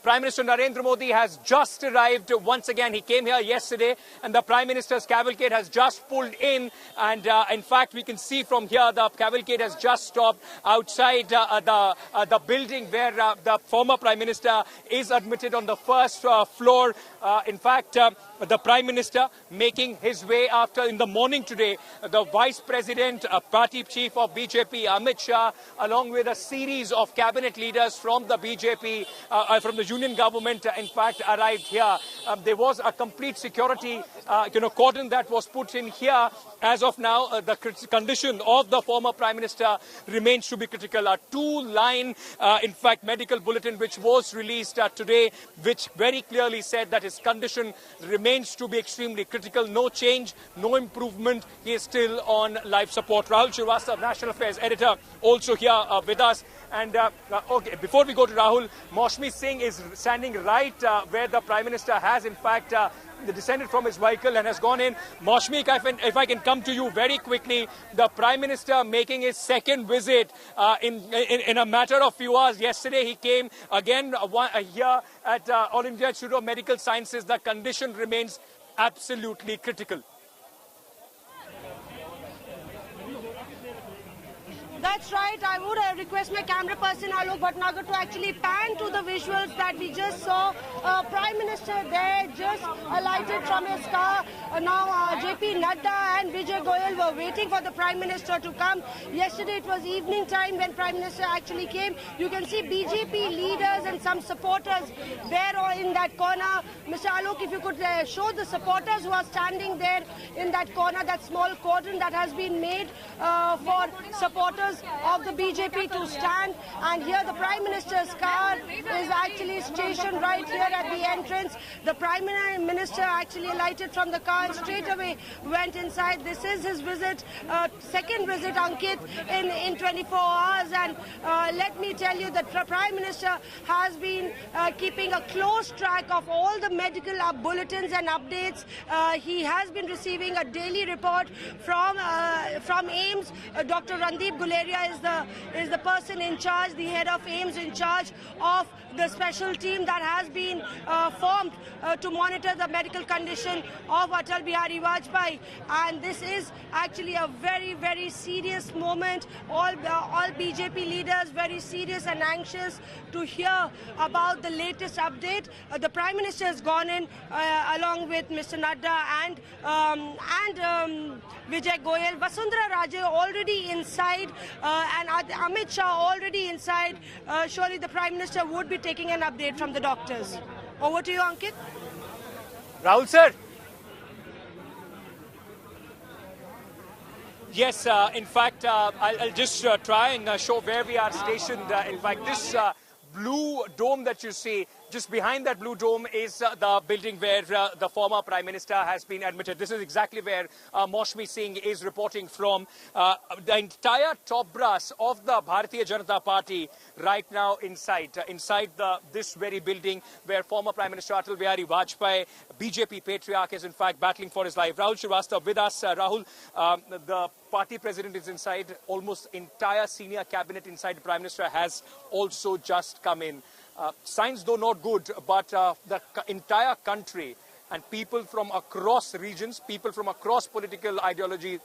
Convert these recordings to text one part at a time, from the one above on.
Prime Minister Narendra Modi has just arrived once again. He came here yesterday and the Prime Minister's cavalcade has just pulled in. And in fact, we can see from here the cavalcade has just stopped outside the building where the former Prime Minister is admitted on the first floor. In fact, the Prime Minister making his way after in the morning today, the Vice President, Party Chief of BJP, Amit Shah, along with a series of cabinet leaders from the BJP, from the union government, in fact, arrived here. There was a complete security, cordon that was put in here. As of now, the condition of the former Prime Minister remains to be critical. A two-line, in fact, medical bulletin which was released today, which very clearly said that his condition remains to be extremely critical. No change, no improvement. He is still on life support. Rahul Srivastava, National Affairs editor, also here with us. And okay, before we go to Rahul, Maushmi Singh is standing right where the Prime Minister has, in fact, descended from his vehicle and has gone in. Maushmi, if I can come to you very quickly, the Prime Minister making his second visit in a matter of few hours. Yesterday he came again here at All India Institute of Medical Sciences. The condition remains absolutely critical. That's right. I would request my camera person, Alok Bhatnagar, to actually pan to the visuals that we just saw. Prime Minister there just alighted from his car. Now JP Nadda and Vijay Goyal were waiting for the Prime Minister to come. Yesterday it was evening time when Prime Minister actually came. You can see BJP leaders and some supporters there or in that corner. Mr. Alok, if you could show the supporters who are standing there in that corner, that small cordon that has been made for supporters of the BJP to stand. And here the Prime Minister's car is actually stationed right here at the entrance. The Prime Minister actually alighted from the car and straight away went inside. This is his visit, second visit, Ankit, in 24 hours. And let me tell you that the Prime Minister has been keeping a close track of all the medical bulletins and updates. He has been receiving a daily report from AIIMS. Dr. Randeep Guleria is the person in charge, the head of AIIMS, in charge of the special team that has been formed to monitor the medical condition of Atal Bihari Vajpai. And this is actually a very, very serious moment. All BJP leaders very serious and anxious to hear about the latest update. The Prime Minister has gone in along with Mr. Nadda and Vijay Goyal. Vasundhara Raje already inside and Amit Shah already inside. Surely the Prime Minister would be taking an update from the doctors. Over to you, Ankit. Rahul sir. Yes, in fact, I'll just try and show where we are stationed. In fact, this blue dome that you see, just behind that blue dome is the building where the former Prime Minister has been admitted. This is exactly where Maushmi Singh is reporting from. The entire top brass of the Bharatiya Janata Party right now inside this very building where former Prime Minister Atal Bihari Vajpai, BJP patriarch, is in fact battling for his life. Rahul Srivastava with us. Rahul, the party president is inside. Almost entire senior cabinet inside. The Prime Minister has also just come in. Signs though not good, but the entire country and people from across regions, people from across political ideology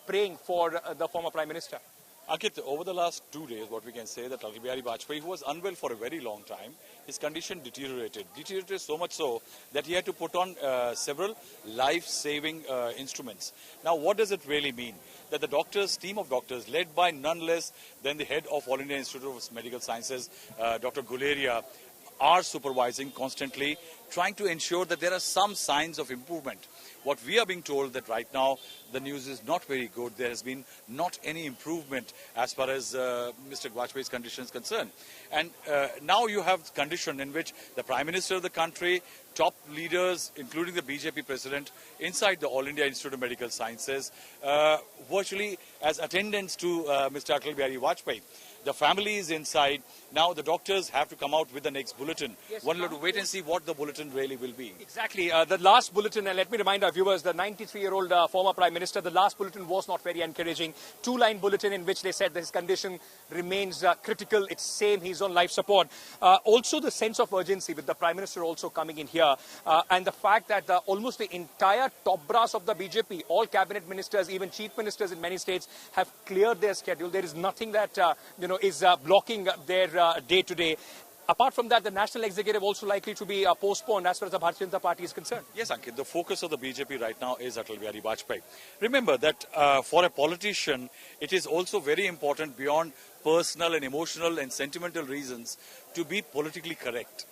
praying for the former Prime Minister. Ankit, over the last 2 days, what we can say that Atal Bihari Vajpai, who was unwell for a very long time, his condition deteriorated so much so that he had to put on several life-saving instruments. Now, what does it really mean? That the team of doctors, led by none less than the head of All India Institute of Medical Sciences, Dr. Guleria, are supervising constantly, trying to ensure that there are some signs of improvement. What we are being told that right now, the news is not very good. There has been not any improvement as far as Mr. Vajpai's condition is concerned. And now you have condition in which the Prime Minister of the country, top leaders, including the BJP president, inside the All India Institute of Medical Sciences, virtually as attendants to Mr. Atal Bihari Vajpai. The family is inside. Now the doctors have to come out with the next bulletin. Yes, One will have to wait and see what the bulletin really will be. Exactly. The last bulletin, and let me remind our viewers, the 93-year-old former Prime Minister, the last bulletin was not very encouraging. Two-line bulletin in which they said that his condition remains critical. It's same, he's on life support. Also the sense of urgency with the Prime Minister also coming in here, and the fact that almost the entire top brass of the BJP, all cabinet ministers, even chief ministers in many states have cleared their schedule. There is nothing that is blocking their day-to-day. Apart from that, the national executive also likely to be postponed as far as the Bharatiya Janata Party is concerned. Yes, Ankit, the focus of the BJP right now is Atal Bihari Vajpai. Remember that for a politician, it is also very important beyond personal and emotional and sentimental reasons to be politically correct.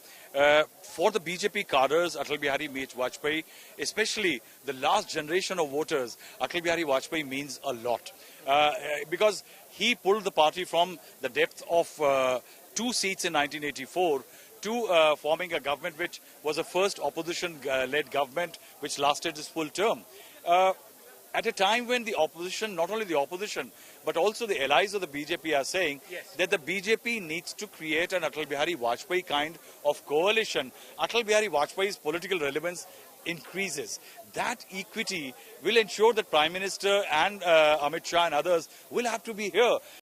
For the BJP cadres, Atal Bihari Vajpai, especially the last generation of voters, Atal Bihari Vajpai means a lot. Because he pulled the party from the depth of 2 seats in 1984 to forming a government which was the first opposition-led government which lasted its full term. At a time when the opposition, not only the opposition, but also the allies of the BJP are saying that the BJP needs to create an Atal Bihari Vajpai kind of coalition. Atal Bihari Vajpai's political relevance increases. That equity will ensure that Prime Minister and Amit Shah and others will have to be here.